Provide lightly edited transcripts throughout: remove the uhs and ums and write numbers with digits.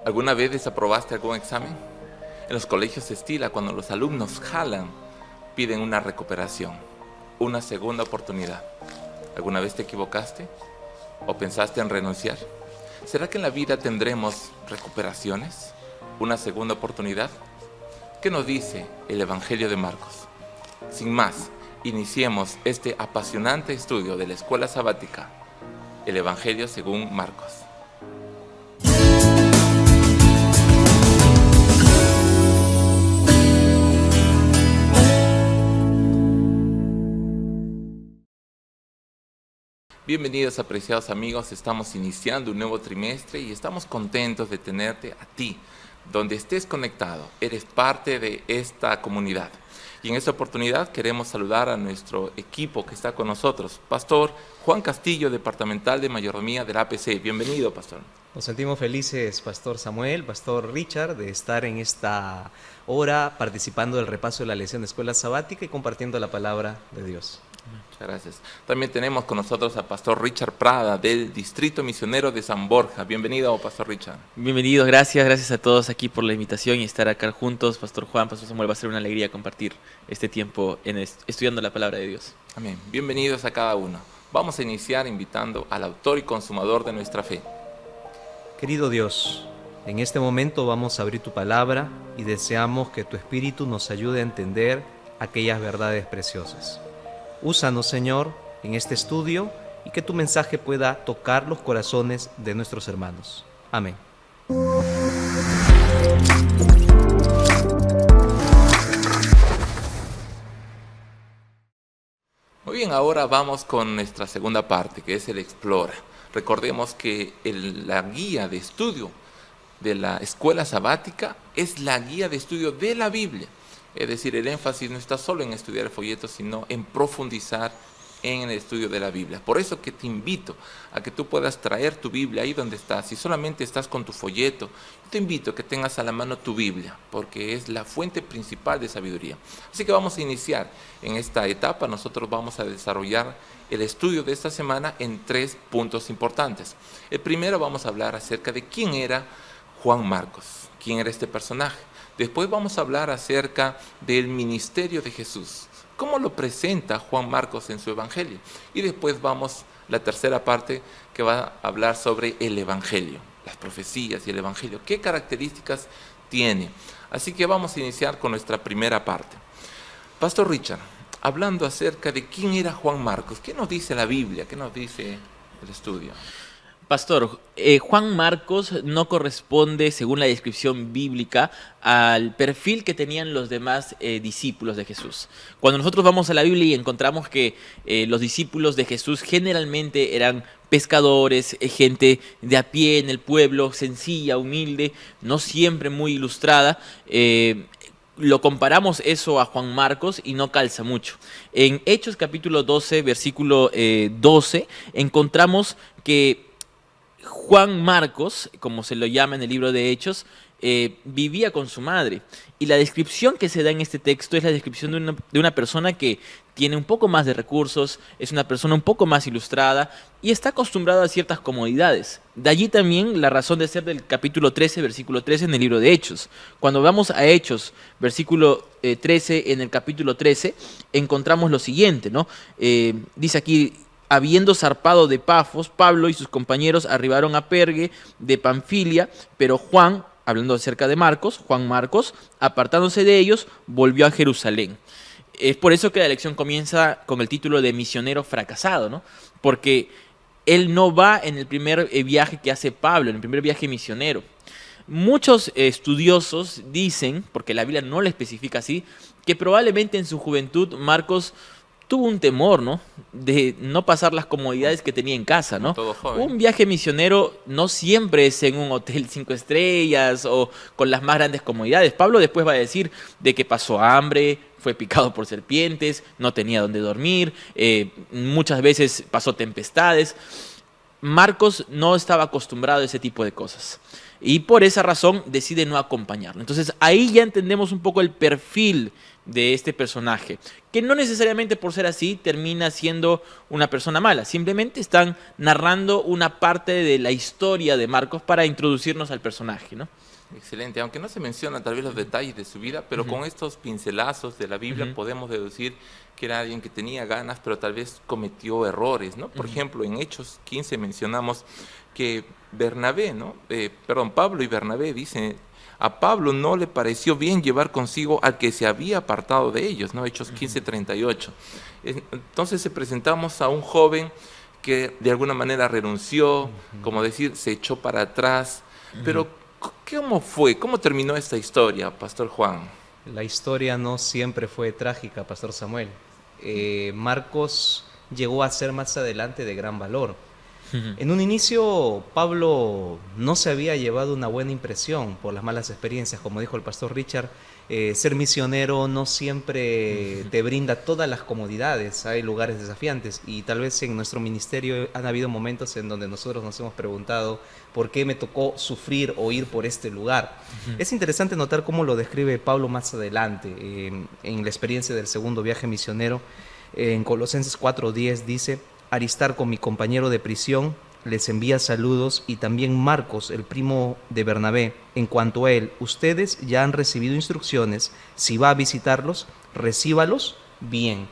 ¿Alguna vez desaprobaste algún examen? En los colegios se estila cuando los alumnos jalan, piden una recuperación, una segunda oportunidad. ¿Alguna vez te equivocaste? ¿O pensaste en renunciar? ¿Será que en la vida tendremos recuperaciones? ¿Una segunda oportunidad? ¿Qué nos dice el Evangelio de Marcos? Sin más, iniciemos este apasionante estudio de la escuela sabática, el Evangelio según Marcos. Bienvenidos, apreciados amigos, estamos iniciando un nuevo trimestre y estamos contentos de tenerte a ti, donde estés conectado, eres parte de esta comunidad. Y en esta oportunidad queremos saludar a nuestro equipo que está con nosotros, Pastor Juan Castillo, Departamental de Mayordomía del APC. Bienvenido, Pastor. Nos sentimos felices, Pastor Samuel, Pastor Richard, de estar en esta hora participando del repaso de la lección de escuela sabática y compartiendo la palabra de Dios. Muchas gracias. También tenemos con nosotros a Pastor Richard Prada del Distrito Misionero de San Borja. Bienvenido, Pastor Richard. Bienvenidos, gracias a todos aquí por la invitación y estar acá juntos. Pastor Juan, Pastor Samuel, va a ser una alegría compartir este tiempo estudiando la palabra de Dios. Amén. Bienvenidos a cada uno. Vamos a iniciar invitando al autor y consumador de nuestra fe. Querido Dios, en este momento vamos a abrir tu palabra y deseamos que tu Espíritu nos ayude a entender aquellas verdades preciosas. Úsanos, Señor, en este estudio y que tu mensaje pueda tocar los corazones de nuestros hermanos. Amén. Muy bien, ahora vamos con nuestra segunda parte, que es el Explora. Recordemos que la guía de estudio de la escuela sabática es la guía de estudio de la Biblia. Es decir, el énfasis no está solo en estudiar el folleto, sino en profundizar en el estudio de la Biblia. Por eso que te invito a que tú puedas traer tu Biblia ahí donde estás. Si solamente estás con tu folleto, te invito a que tengas a la mano tu Biblia, porque es la fuente principal de sabiduría. Así que vamos a iniciar en esta etapa. Nosotros vamos a desarrollar el estudio de esta semana en 3 puntos importantes. El primero, vamos a hablar acerca de quién era Juan Marcos, quién era este personaje. Después vamos a hablar acerca del ministerio de Jesús, cómo lo presenta Juan Marcos en su evangelio. Y después vamos a la tercera parte, que va a hablar sobre el evangelio, las profecías y el evangelio, qué características tiene. Así que vamos a iniciar con nuestra primera parte. Pastor Richard, hablando acerca de quién era Juan Marcos, ¿qué nos dice la Biblia? ¿Qué nos dice el estudio? Pastor, Juan Marcos no corresponde, según la descripción bíblica, al perfil que tenían los demás discípulos de Jesús. Cuando nosotros vamos a la Biblia y encontramos que los discípulos de Jesús generalmente eran pescadores, gente de a pie en el pueblo, sencilla, humilde, no siempre muy ilustrada, lo comparamos eso a Juan Marcos y no calza mucho. En Hechos capítulo 12, versículo 12, encontramos que Juan Marcos, como se lo llama en el libro de Hechos, vivía con su madre. Y la descripción que se da en este texto es la descripción de una persona que tiene un poco más de recursos, es una persona un poco más ilustrada y está acostumbrada a ciertas comodidades. De allí también la razón de ser del capítulo 13, versículo 13 en el libro de Hechos. Cuando vamos a Hechos, versículo 13, en el capítulo 13, encontramos lo siguiente, ¿no? Dice aquí: habiendo zarpado de Pafos, Pablo y sus compañeros arribaron a Pergue de Panfilia, pero Juan, hablando acerca de Marcos, Juan Marcos, apartándose de ellos, volvió a Jerusalén. Es por eso que la lección comienza con el título de misionero fracasado, ¿no? Porque él no va en el primer viaje que hace Pablo, en el primer viaje misionero. Muchos estudiosos dicen, porque la Biblia no lo especifica así, que probablemente en su juventud Marcos tuvo un temor, ¿no? De no pasar las comodidades que tenía en casa, ¿no? Todo joven. Un viaje misionero no siempre es en un hotel 5 estrellas o con las más grandes comodidades. Pablo después va a decir de que pasó hambre, fue picado por serpientes, no tenía dónde dormir, muchas veces pasó tempestades. Marcos no estaba acostumbrado a ese tipo de cosas y por esa razón decide no acompañarlo. Entonces ahí ya entendemos un poco el perfil de este personaje, que no necesariamente por ser así termina siendo una persona mala. Simplemente están narrando una parte de la historia de Marcos para introducirnos al personaje, ¿no? Excelente, aunque no se mencionan tal vez los detalles de su vida, pero con estos pincelazos de la Biblia podemos deducir que era alguien que tenía ganas, pero tal vez cometió errores, ¿no? Por ejemplo, en Hechos 15 mencionamos que Pablo y Bernabé dicen, a Pablo no le pareció bien llevar consigo al que se había apartado de ellos, ¿no? Hechos 15:38. Entonces presentamos a un joven que de alguna manera renunció, como decir, se echó para atrás, pero ¿cómo fue? ¿Cómo terminó esta historia, Pastor Juan? La historia no siempre fue trágica, Pastor Samuel. Marcos llegó a ser más adelante de gran valor. En un inicio, Pablo no se había llevado una buena impresión por las malas experiencias. Como dijo el pastor Richard, ser misionero no siempre te brinda todas las comodidades. Hay lugares desafiantes y tal vez en nuestro ministerio han habido momentos en donde nosotros nos hemos preguntado por qué me tocó sufrir o ir por este lugar. Es interesante notar cómo lo describe Pablo más adelante en la experiencia del segundo viaje misionero. En Colosenses 4:10 dice: Aristarco, mi compañero de prisión, les envía saludos, y también Marcos, el primo de Bernabé. En cuanto a él, ustedes ya han recibido instrucciones. Si va a visitarlos, recíbalos bien.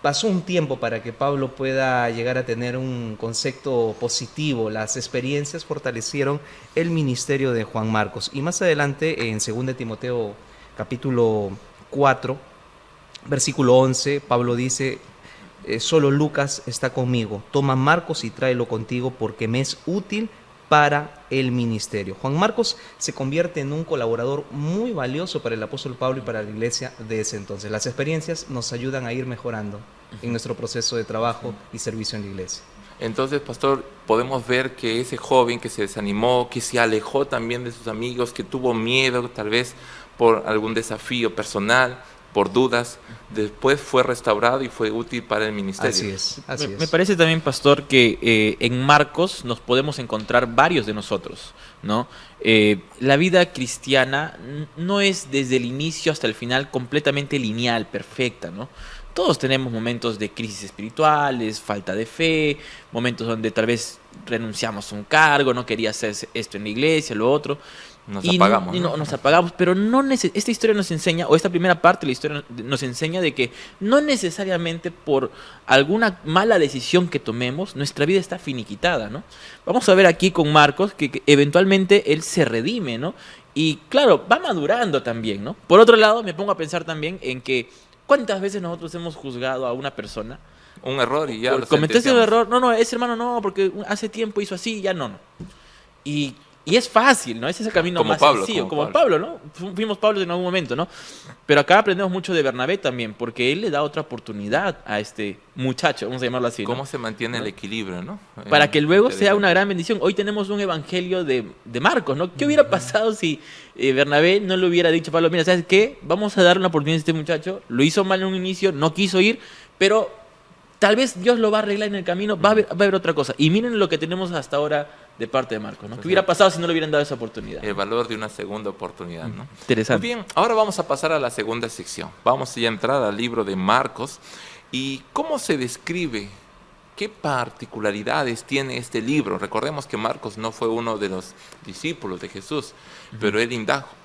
Pasó un tiempo para que Pablo pueda llegar a tener un concepto positivo. Las experiencias fortalecieron el ministerio de Juan Marcos. Y más adelante, en 2 Timoteo capítulo 4, versículo 11, Pablo dice: solo Lucas está conmigo, toma Marcos y tráelo contigo porque me es útil para el ministerio. Juan Marcos se convierte en un colaborador muy valioso para el apóstol Pablo y para la iglesia de ese entonces. Las experiencias nos ayudan a ir mejorando en nuestro proceso de trabajo y servicio en la iglesia. Entonces, pastor, podemos ver que ese joven que se desanimó, que se alejó también de sus amigos, que tuvo miedo tal vez por algún desafío personal, por dudas, después fue restaurado y fue útil para el ministerio. Así es. Me parece también, pastor, que en Marcos nos podemos encontrar varios de nosotros, ¿no? La vida cristiana no es desde el inicio hasta el final completamente lineal, perfecta, ¿no? Todos tenemos momentos de crisis espirituales, falta de fe, momentos donde tal vez renunciamos a un cargo, no quería hacer esto en la iglesia, lo otro. Nos apagamos. Nos apagamos, pero esta historia nos enseña, o esta primera parte de la historia nos enseña de que no necesariamente por alguna mala decisión que tomemos, nuestra vida está finiquitada, ¿no? Vamos a ver aquí con Marcos que eventualmente él se redime, ¿no? Y claro, va madurando también, ¿no? Por otro lado, me pongo a pensar también en que ¿cuántas veces nosotros hemos juzgado a una persona? Un error y ya lo cometiste un sentenciamos. error, no, ese hermano no, porque hace tiempo hizo así, ya no. Y es fácil, ¿no? Ese es el camino Como más Pablo, sencillo, como como Pablo, ¿no? Fuimos Pablo en algún momento, ¿no? Pero acá aprendemos mucho de Bernabé también, porque él le da otra oportunidad a este muchacho, vamos a llamarlo así, ¿no? ¿Cómo se mantiene el equilibrio, no? Para que luego sea Interesante. una gran bendición. Hoy tenemos un evangelio de Marcos, ¿no? ¿Qué hubiera pasado si Bernabé no le hubiera dicho a Pablo: mira, ¿sabes qué? Vamos a darle una oportunidad a este muchacho, lo hizo mal en un inicio, no quiso ir, pero tal vez Dios lo va a arreglar en el camino, va a haber otra cosa. Y miren lo que tenemos hasta ahora de parte de Marcos, ¿no? ¿Qué hubiera pasado si no le hubieran dado esa oportunidad? El valor de una segunda oportunidad, ¿no? Interesante. Muy bien, ahora vamos a pasar a la segunda sección. Vamos ya a entrar al libro de Marcos. ¿Y cómo se describe? ¿Qué particularidades tiene este libro? Recordemos que Marcos no fue uno de los discípulos de Jesús, pero él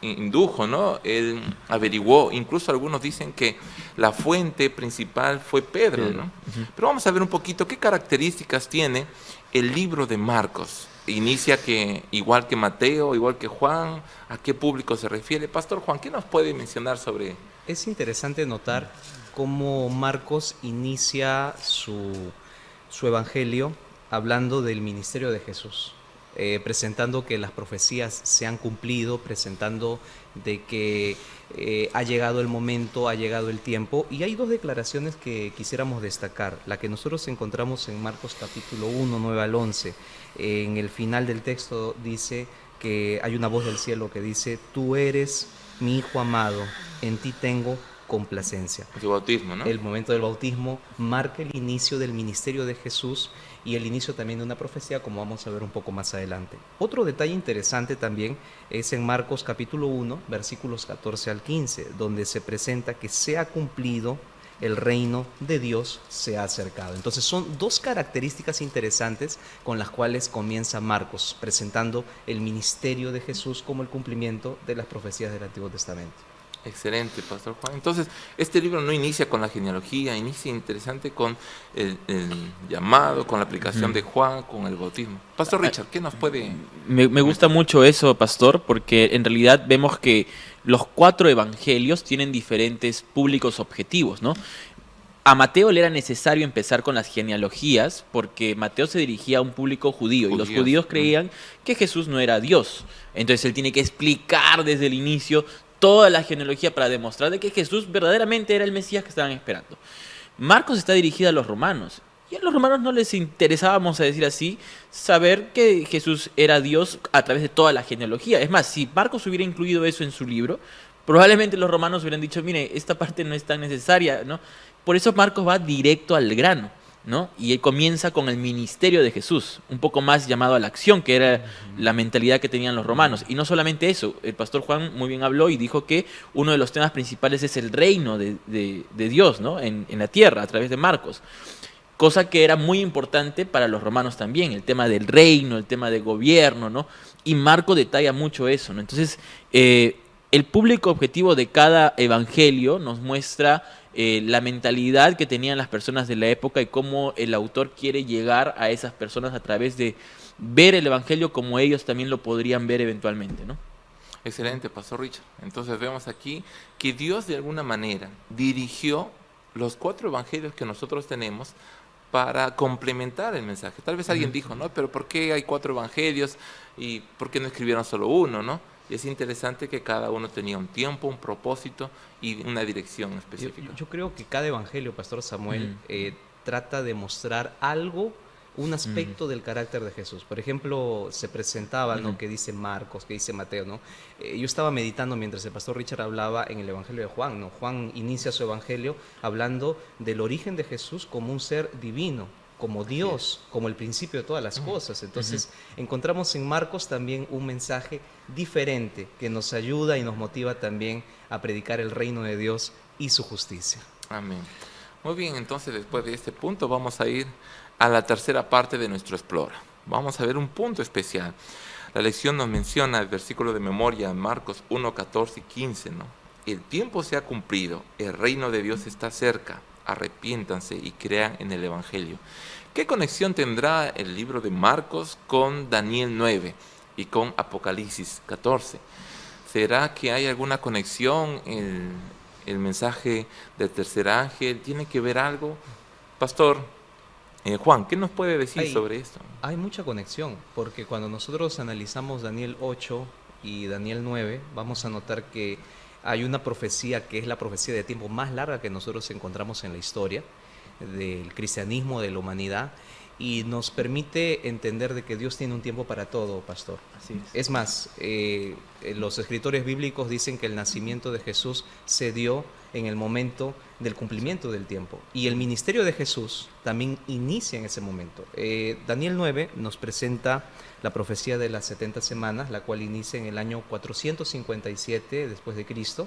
indujo, ¿no? Él averiguó. Incluso algunos dicen que la fuente principal fue Pedro, ¿no? Pero vamos a ver un poquito qué características tiene el libro de Marcos. Inicia que, igual que Mateo, igual que Juan, ¿a qué público se refiere? Pastor Juan, ¿qué nos puede mencionar sobre? Es interesante notar cómo Marcos inicia su evangelio hablando del ministerio de Jesús, presentando que las profecías se han cumplido, presentando de que ha llegado el momento, ha llegado el tiempo. Y hay dos declaraciones que quisiéramos destacar. La que nosotros encontramos en Marcos capítulo 1, 9 al 11. En el final del texto dice que hay una voz del cielo que dice: tú eres mi hijo amado, en ti tengo complacencia. Su bautismo, ¿no? El momento del bautismo marca el inicio del ministerio de Jesús y el inicio también de una profecía, como vamos a ver un poco más adelante. Otro detalle interesante también es en Marcos capítulo 1, versículos 14 al 15, donde se presenta que se ha cumplido, el reino de Dios se ha acercado. Entonces son dos características interesantes con las cuales comienza Marcos, presentando el ministerio de Jesús como el cumplimiento de las profecías del Antiguo Testamento. Excelente, Pastor Juan. Entonces, este libro no inicia con la genealogía, inicia interesante con el llamado, con la aplicación de Juan, con el bautismo. Pastor Richard, ¿qué nos puede...? Me gusta mucho eso, pastor, porque en realidad vemos que los 4 evangelios tienen diferentes públicos objetivos, ¿no? A Mateo le era necesario empezar con las genealogías porque Mateo se dirigía a un público judío y los judíos creían que Jesús no era Dios. Entonces él tiene que explicar desde el inicio toda la genealogía para demostrar de que Jesús verdaderamente era el Mesías que estaban esperando. Marcos está dirigida a los romanos. Y a los romanos no les interesaba, vamos a decir así, saber que Jesús era Dios a través de toda la genealogía. Es más, si Marcos hubiera incluido eso en su libro, probablemente los romanos hubieran dicho, mire, esta parte no es tan necesaria, ¿no? Por eso Marcos va directo al grano, ¿no? Y él comienza con el ministerio de Jesús, un poco más llamado a la acción, que era la mentalidad que tenían los romanos. Y no solamente eso, el pastor Juan muy bien habló y dijo que uno de los temas principales es el reino de Dios, ¿no? En la tierra, a través de Marcos. Cosa que era muy importante para los romanos también, el tema del reino, el tema de gobierno, ¿no? Y Marcos detalla mucho eso, ¿no? Entonces, el público objetivo de cada evangelio nos muestra la mentalidad que tenían las personas de la época y cómo el autor quiere llegar a esas personas a través de ver el evangelio como ellos también lo podrían ver eventualmente, ¿no? Excelente, Pastor Richard. Entonces vemos aquí que Dios de alguna manera dirigió los 4 evangelios que nosotros tenemos para complementar el mensaje. Tal vez alguien dijo, ¿no? Pero ¿por qué hay 4 evangelios y por qué no escribieron solo uno, ¿no? Y es interesante que cada uno tenía un tiempo, un propósito y una dirección específica. Yo creo que cada evangelio, Pastor Samuel, trata de mostrar algo, un aspecto del carácter de Jesús. Por ejemplo, se presentaba, ¿no? Que dice Marcos, que dice Mateo, ¿no? Yo estaba meditando mientras el pastor Richard hablaba en el evangelio de Juan, ¿no? Juan inicia su evangelio hablando del origen de Jesús como un ser divino, como Dios, como el principio de todas las cosas. Entonces, encontramos en Marcos también un mensaje diferente que nos ayuda y nos motiva también a predicar el reino de Dios y su justicia. Amén. Muy bien, entonces después de este punto vamos a ir a la tercera parte de nuestro Explora. Vamos a ver un punto especial. La lección nos menciona el versículo de memoria, Marcos 1, 14 y 15, ¿no? El tiempo se ha cumplido, el reino de Dios está cerca, arrepiéntanse y crean en el Evangelio. ¿Qué conexión tendrá el libro de Marcos con Daniel 9 y con Apocalipsis 14? ¿Será que hay alguna conexión? El mensaje del tercer ángel, ¿tiene que ver algo? Pastor Juan, ¿qué nos puede decir sobre esto? Hay mucha conexión, porque cuando nosotros analizamos Daniel 8 y Daniel 9, vamos a notar que hay una profecía que es la profecía de tiempo más larga que nosotros encontramos en la historia del cristianismo, de la humanidad, y nos permite entender de que Dios tiene un tiempo para todo, pastor. Así es. Es más, los escritores bíblicos dicen que el nacimiento de Jesús se dio en el momento del cumplimiento del tiempo. Y el ministerio de Jesús también inicia en ese momento. Daniel 9 nos presenta la profecía de las 70 semanas, la cual inicia en el año 457 después de Cristo,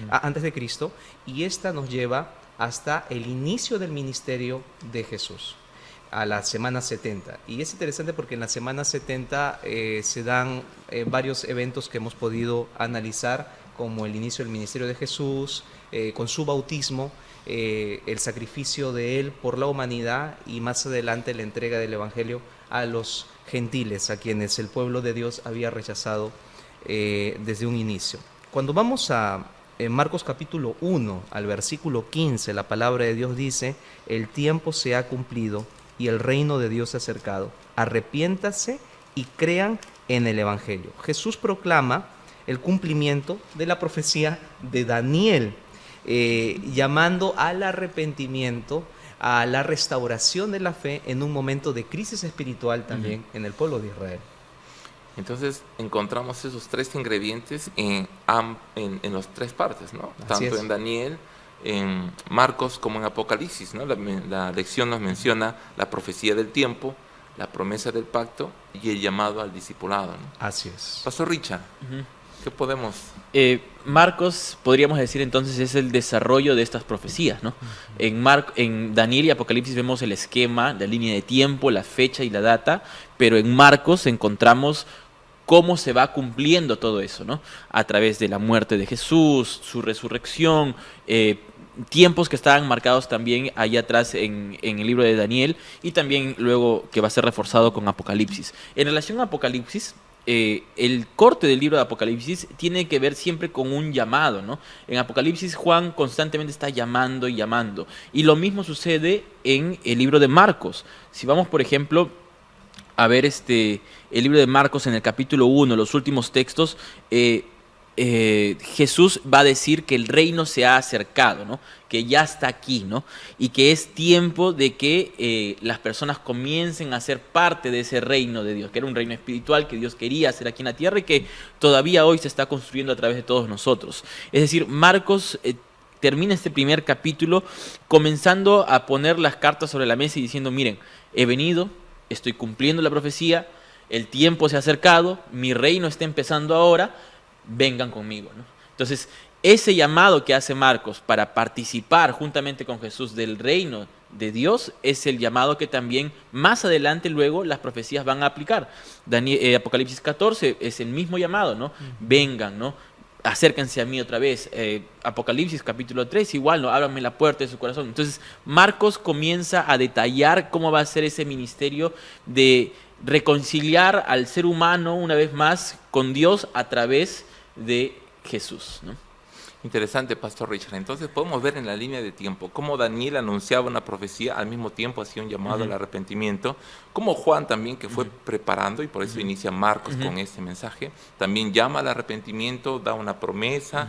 antes de Cristo, y esta nos lleva hasta el inicio del ministerio de Jesús, a la semana 70. Y es interesante porque en la semana 70 se dan varios eventos que hemos podido analizar, como el inicio del ministerio de Jesús, con su bautismo, el sacrificio de Él por la humanidad y más adelante la entrega del Evangelio a los gentiles, a quienes el pueblo de Dios había rechazado desde un inicio. Cuando vamos a Marcos capítulo 1 al versículo 15, la palabra de Dios dice: el tiempo se ha cumplido y el reino de Dios se ha acercado. Arrepiéntase y crean en el Evangelio. Jesús proclama el cumplimiento de la profecía de Daniel, llamando al arrepentimiento, a la restauración de la fe en un momento de crisis espiritual también en el pueblo de Israel. Entonces encontramos esos 3 ingredientes en las 3 partes, ¿no? Así Tanto es. en Daniel en Marcos como en Apocalipsis, ¿no? La lección nos menciona la profecía del tiempo, la promesa del pacto y el llamado al discipulado, ¿no? Así es. Pastor Richard, ¿qué podemos? Marcos, podríamos decir entonces, es el desarrollo de estas profecías, ¿no? En Daniel y Apocalipsis vemos el esquema, la línea de tiempo, la fecha y la data, pero en Marcos encontramos cómo se va cumpliendo todo eso, ¿no? A través de la muerte de Jesús, su resurrección, tiempos que estaban marcados también allá atrás en el libro de Daniel y también luego que va a ser reforzado con Apocalipsis. En relación a Apocalipsis, el corte del libro de Apocalipsis tiene que ver siempre con un llamado, ¿no? En Apocalipsis Juan constantemente está llamando y llamando. Y lo mismo sucede en el libro de Marcos. Si vamos, por ejemplo, a ver el libro de Marcos en el capítulo 1, los últimos textos, Jesús va a decir que el reino se ha acercado, ¿no? Que ya está aquí, ¿no? Y que es tiempo de que las personas comiencen a ser parte de ese reino de Dios, que era un reino espiritual que Dios quería hacer aquí en la tierra y que todavía hoy se está construyendo a través de todos nosotros. Es decir, Marcos termina este primer capítulo comenzando a poner las cartas sobre la mesa y diciendo, miren, he venido, estoy cumpliendo la profecía, el tiempo se ha acercado, mi reino está empezando ahora, vengan conmigo, ¿no? Entonces, ese llamado que hace Marcos para participar juntamente con Jesús del reino de Dios es el llamado que también más adelante luego las profecías van a aplicar. Apocalipsis 14 es el mismo llamado, ¿no? Vengan, ¿no? Acérquense a mí otra vez. Apocalipsis capítulo 3 igual, ¿no? Ábranme la puerta de su corazón. Entonces, Marcos comienza a detallar cómo va a ser ese ministerio de reconciliar al ser humano una vez más con Dios a través de Jesús, ¿no? Interesante, Pastor Richard. Entonces podemos ver en la línea de tiempo cómo Daniel anunciaba una profecía, al mismo tiempo hacía un llamado al arrepentimiento, como Juan también, que fue preparando, y por eso inicia Marcos con este mensaje, también llama al arrepentimiento, da una promesa,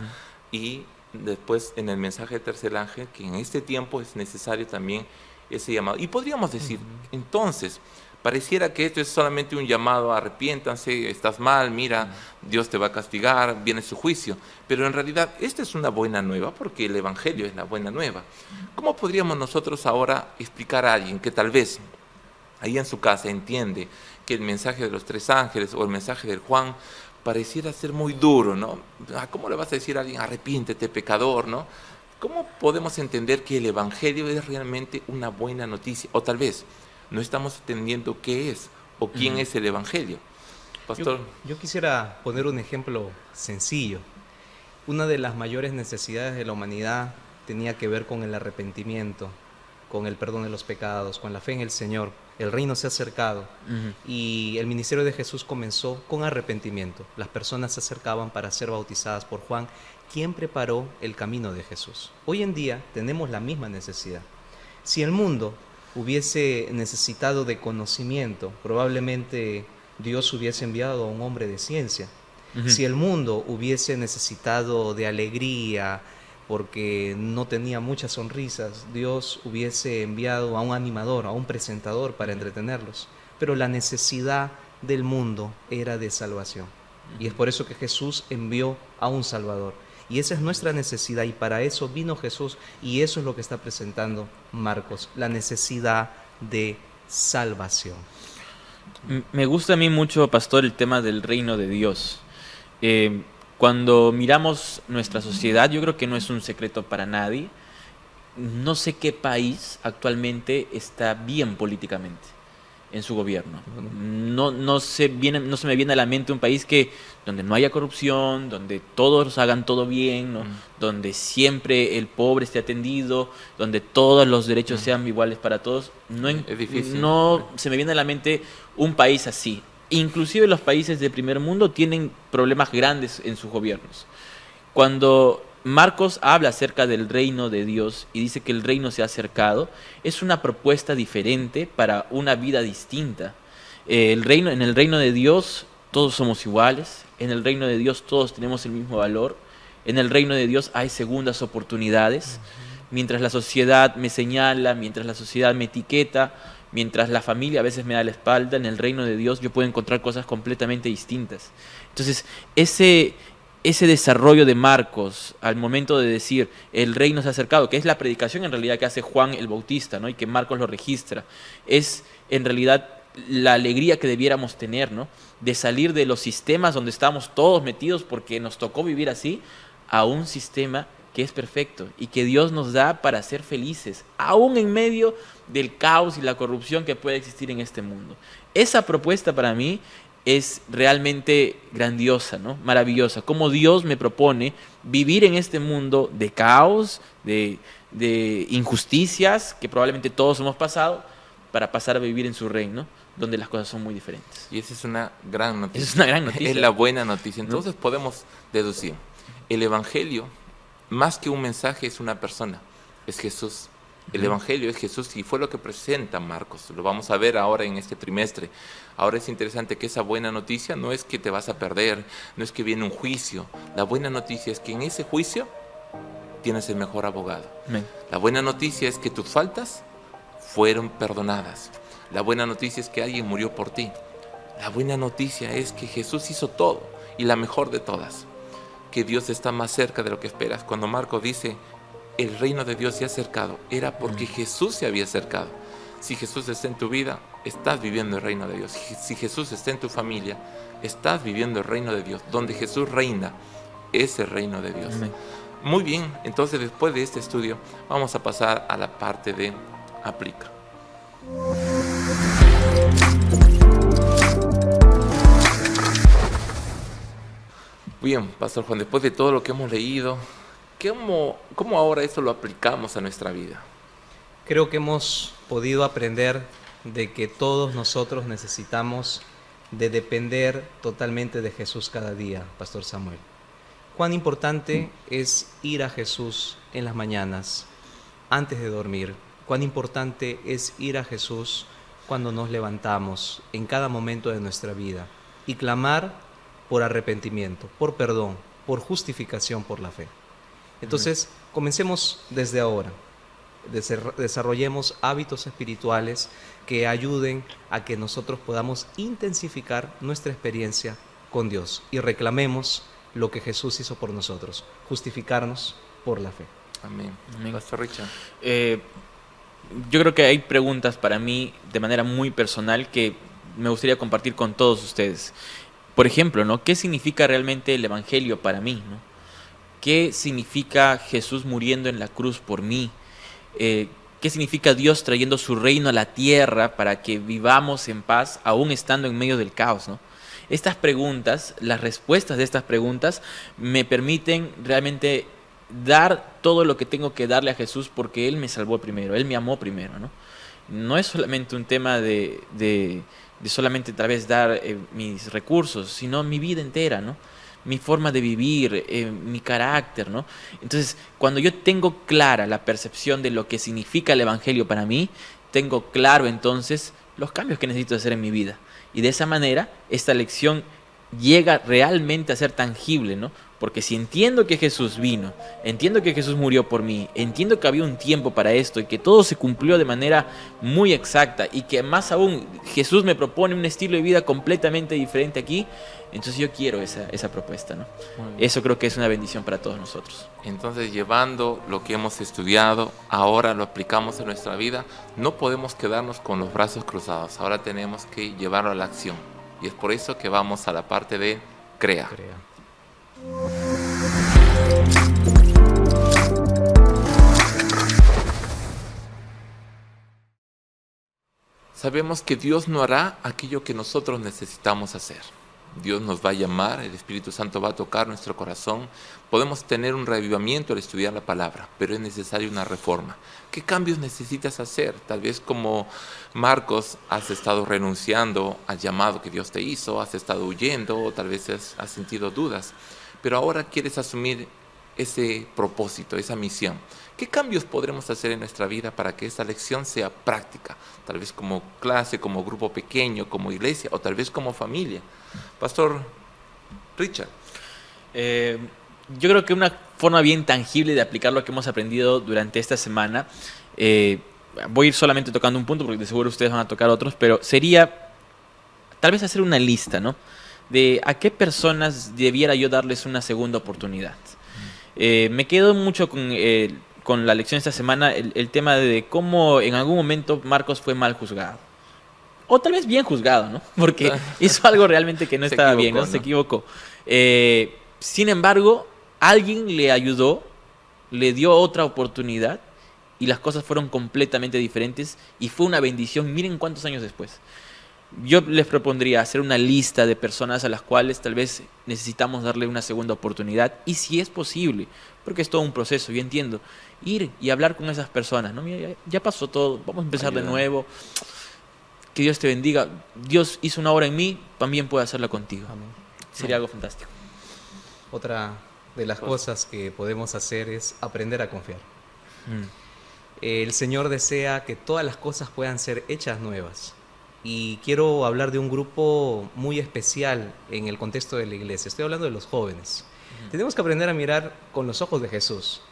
y después en el mensaje del tercer ángel, que en este tiempo es necesario también ese llamado. Y podríamos decir, entonces, pareciera que esto es solamente un llamado a arrepiéntanse, estás mal, mira, Dios te va a castigar, viene su juicio. Pero en realidad esta es una buena nueva porque el Evangelio es la buena nueva. ¿Cómo podríamos nosotros ahora explicar a alguien que tal vez ahí en su casa entiende que el mensaje de los tres ángeles o el mensaje del Juan pareciera ser muy duro, ¿no? ¿Cómo le vas a decir a alguien, arrepiéntete, pecador, ¿no? ¿Cómo podemos entender que el Evangelio es realmente una buena noticia? O tal vez no estamos entendiendo qué es o quién es el Evangelio. Pastor. Yo quisiera poner un ejemplo sencillo. Una de las mayores necesidades de la humanidad tenía que ver con el arrepentimiento, con el perdón de los pecados, con la fe en el Señor. El reino se ha acercado y el ministerio de Jesús comenzó con arrepentimiento. Las personas se acercaban para ser bautizadas por Juan, quien preparó el camino de Jesús. Hoy en día tenemos la misma necesidad. Si el mundo hubiese necesitado de conocimiento, probablemente Dios hubiese enviado a un hombre de ciencia. Si el mundo hubiese necesitado de alegría porque no tenía muchas sonrisas, Dios hubiese enviado a un animador, a un presentador para entretenerlos. Pero la necesidad del mundo era de salvación. Y es por eso que Jesús envió a un Salvador. Y esa es nuestra necesidad y para eso vino Jesús y eso es lo que está presentando Marcos, la necesidad de salvación. Me gusta a mí mucho, Pastor, el tema del reino de Dios. Cuando miramos nuestra sociedad, yo creo que no es un secreto para nadie. No sé qué país actualmente está bien políticamente en su gobierno. No se me viene a la mente un país donde no haya corrupción, donde todos hagan todo bien, ¿no? Donde siempre el pobre esté atendido, donde todos los derechos sean iguales para todos. Es difícil. No se me viene a la mente un país así. Inclusive los países del primer mundo tienen problemas grandes en sus gobiernos. Cuando Marcos habla acerca del reino de Dios y dice que el reino se ha acercado, es una propuesta diferente para una vida distinta. En el reino de Dios todos somos iguales, en el reino de Dios todos tenemos el mismo valor, en el reino de Dios hay segundas oportunidades. Mientras la sociedad me señala, mientras la sociedad me etiqueta, mientras la familia a veces me da la espalda, en el reino de Dios yo puedo encontrar cosas completamente distintas. Entonces, ese desarrollo de Marcos al momento de decir el reino se ha acercado, que es la predicación en realidad que hace Juan el Bautista, ¿no? Y que Marcos lo registra, es en realidad la alegría que debiéramos tener, ¿no? De salir de los sistemas donde estamos todos metidos porque nos tocó vivir así, a un sistema que es perfecto y que Dios nos da para ser felices, aún en medio del caos y la corrupción que puede existir en este mundo. Esa propuesta para mí es realmente grandiosa, ¿no? Maravillosa. Cómo Dios me propone vivir en este mundo de caos, de injusticias, que probablemente todos hemos pasado, para pasar a vivir en su reino, donde las cosas son muy diferentes. Y esa es una gran noticia. Esa es una gran noticia. Es la buena noticia. Entonces podemos deducir, el Evangelio, más que un mensaje, es una persona, es Jesús. El Evangelio es Jesús y fue lo que presenta Marcos. Lo vamos a ver ahora en este trimestre. Ahora es interesante que esa buena noticia no es que te vas a perder, no es que viene un juicio. La buena noticia es que en ese juicio tienes el mejor abogado. Amén. La buena noticia es que tus faltas fueron perdonadas. La buena noticia es que alguien murió por ti. La buena noticia es que Jesús hizo todo y la mejor de todas, que Dios está más cerca de lo que esperas. Cuando Marcos dice el reino de Dios se ha acercado, era porque Jesús se había acercado. Si Jesús está en tu vida, estás viviendo el reino de Dios. Si Jesús está en tu familia, estás viviendo el reino de Dios. Donde Jesús reina, es el reino de Dios. Amén. Muy bien, entonces después de este estudio vamos a pasar a la parte de aplica. Bien, Pastor Juan, después de todo lo que hemos leído, ¿cómo ahora eso lo aplicamos a nuestra vida? Creo que hemos podido aprender de que todos nosotros necesitamos de depender totalmente de Jesús cada día, Pastor Samuel. Cuán importante es ir a Jesús en las mañanas, antes de dormir. Cuán importante es ir a Jesús cuando nos levantamos, en cada momento de nuestra vida, y clamar por arrepentimiento, por perdón, por justificación por la fe. Entonces, comencemos desde ahora. Desarrollemos hábitos espirituales que ayuden a que nosotros podamos intensificar nuestra experiencia con Dios y reclamemos lo que Jesús hizo por nosotros, justificarnos por la fe. Amén. Amén. Pastor Richard. Yo creo que hay preguntas para mí de manera muy personal que me gustaría compartir con todos ustedes. Por ejemplo, ¿no? ¿Qué significa realmente el Evangelio para mí, ¿no? ¿Qué significa Jesús muriendo en la cruz por mí? ¿Qué significa Dios trayendo su reino a la tierra para que vivamos en paz, aún estando en medio del caos, ¿no? Estas preguntas, las respuestas de estas preguntas, me permiten realmente dar todo lo que tengo que darle a Jesús porque Él me salvó primero, Él me amó primero, ¿no? No es solamente un tema de solamente tal vez dar mis recursos, sino mi vida entera, ¿no? Mi forma de vivir, mi carácter, ¿no? Entonces, cuando yo tengo clara la percepción de lo que significa el Evangelio para mí, tengo claro entonces los cambios que necesito hacer en mi vida. Y de esa manera, esta lección llega realmente a ser tangible, ¿no? Porque si entiendo que Jesús vino, entiendo que Jesús murió por mí, entiendo que había un tiempo para esto y que todo se cumplió de manera muy exacta y que más aún Jesús me propone un estilo de vida completamente diferente aquí, entonces yo quiero esa propuesta, ¿no? Eso creo que es una bendición para todos nosotros. Entonces, llevando lo que hemos estudiado, ahora lo aplicamos en nuestra vida, no podemos quedarnos con los brazos cruzados, ahora tenemos que llevarlo a la acción. Y es por eso que vamos a la parte de crea. Sabemos que Dios no hará aquello que nosotros necesitamos hacer. Dios nos va a llamar, el Espíritu Santo va a tocar nuestro corazón. Podemos tener un reavivamiento al estudiar la palabra, pero es necesaria una reforma. ¿Qué cambios necesitas hacer? Tal vez como Marcos has estado renunciando al llamado que Dios te hizo, has estado huyendo, o tal vez has sentido dudas, pero ahora quieres asumir ese propósito, esa misión. ¿Qué cambios podremos hacer en nuestra vida para que esta lección sea práctica? Tal vez como clase, como grupo pequeño, como iglesia o tal vez como familia. Pastor Richard. Yo creo que una forma bien tangible de aplicar lo que hemos aprendido durante esta semana, voy a ir solamente tocando un punto porque de seguro ustedes van a tocar otros, pero sería tal vez hacer una lista, ¿no? de a qué personas debiera yo darles una segunda oportunidad. Me quedo mucho con la lección esta semana, el tema de cómo en algún momento Marcos fue mal juzgado. O tal vez bien juzgado, ¿no? Porque hizo algo realmente que no estaba bien, ¿no? Se equivocó. Sin embargo, alguien le ayudó, le dio otra oportunidad y las cosas fueron completamente diferentes y fue una bendición. Miren cuántos años después. Yo les propondría hacer una lista de personas a las cuales tal vez necesitamos darle una segunda oportunidad y si es posible, porque es todo un proceso, yo entiendo, ir y hablar con esas personas, ¿no? Mira, ya pasó todo, vamos a empezar de nuevo. Que Dios te bendiga. Dios hizo una obra en mí, también puede hacerla contigo. Amén. Sería algo fantástico. Otra de las cosas que podemos hacer es aprender a confiar. El Señor desea que todas las cosas puedan ser hechas nuevas. Y quiero hablar de un grupo muy especial en el contexto de la iglesia. Estoy hablando de los jóvenes. Tenemos que aprender a mirar con los ojos de Jesús.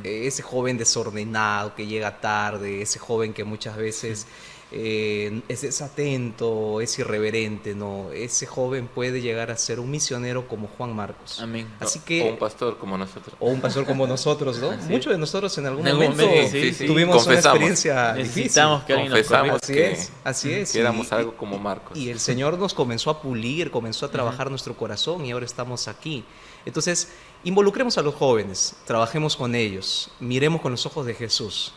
Ese joven desordenado que llega tarde, ese joven que muchas veces es desatento, es irreverente, ¿no? Ese joven puede llegar a ser un misionero como Juan Marcos. Amén. Así que, o un pastor como nosotros. O un pastor como nosotros, ¿no? Sí. Muchos de nosotros en algún En algún momento momento, tuvimos una confesamos. experiencia Necesitamos que alguien nos Confesamos corrija. Así es. que éramos algo como Marcos. Y el Señor nos comenzó a pulir, comenzó a trabajar nuestro corazón y ahora estamos aquí. Entonces, involucremos a los jóvenes, trabajemos con ellos, miremos con los ojos de Jesús.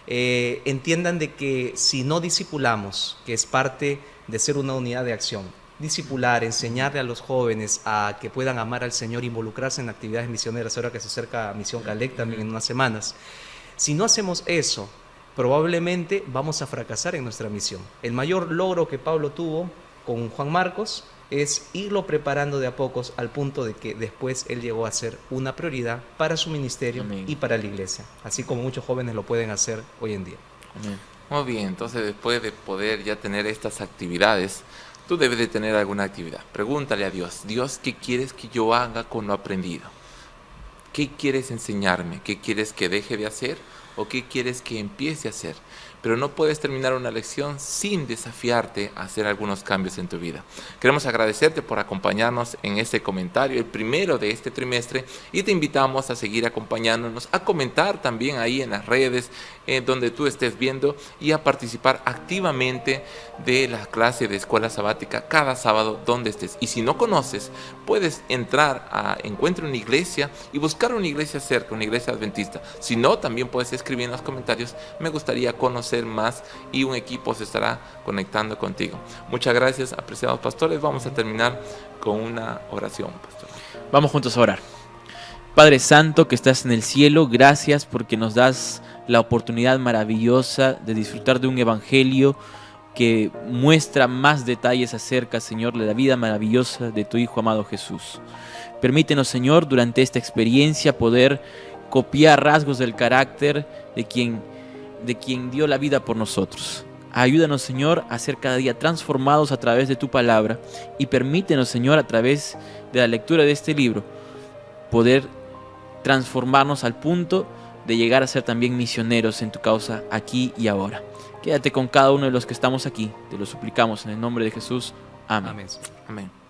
Entiendan de que si no discipulamos, que es parte de ser una unidad de acción, discipular, enseñarle a los jóvenes a que puedan amar al Señor, involucrarse en actividades misioneras, ahora que se acerca Misión Calec también en unas semanas. Si no hacemos eso, probablemente vamos a fracasar en nuestra misión. El mayor logro que Pablo tuvo con Juan Marcos es irlo preparando de a pocos al punto de que después él llegó a ser una prioridad para su ministerio y para la iglesia, así como muchos jóvenes lo pueden hacer hoy en día. Amén. Muy bien, entonces después de poder ya tener estas actividades, tú debes de tener alguna actividad. Pregúntale a Dios, Dios, ¿qué quieres que yo haga con lo aprendido? ¿Qué quieres enseñarme? ¿Qué quieres que deje de hacer? ¿O qué quieres que empiece a hacer? Pero no puedes terminar una lección sin desafiarte a hacer algunos cambios en tu vida. Queremos agradecerte por acompañarnos en este comentario, el primero de este trimestre, y te invitamos a seguir acompañándonos, a comentar también ahí en las redes donde tú estés viendo y a participar activamente de la clase de escuela sabática cada sábado donde estés. Y si no conoces, puedes entrar a Encuentra una Iglesia y buscar una iglesia cerca, una iglesia adventista. Si no, también puedes escribir en los comentarios, me gustaría conocer más, y un equipo se estará conectando contigo. Muchas gracias, apreciados pastores. Vamos a terminar con una oración, pastor. Vamos juntos a orar. Padre Santo que estás en el cielo, gracias porque nos das la oportunidad maravillosa de disfrutar de un evangelio que muestra más detalles acerca, Señor, de la vida maravillosa de tu Hijo amado Jesús. Permítenos, Señor, durante esta experiencia poder copiar rasgos del carácter de quien dio la vida por nosotros. Ayúdanos, Señor, a ser cada día transformados a través de tu palabra y permítenos, Señor, a través de la lectura de este libro, poder transformarnos al punto de llegar a ser también misioneros en tu causa aquí y ahora. Quédate con cada uno de los que estamos aquí, te lo suplicamos en el nombre de Jesús. Amén. Amén. Amén.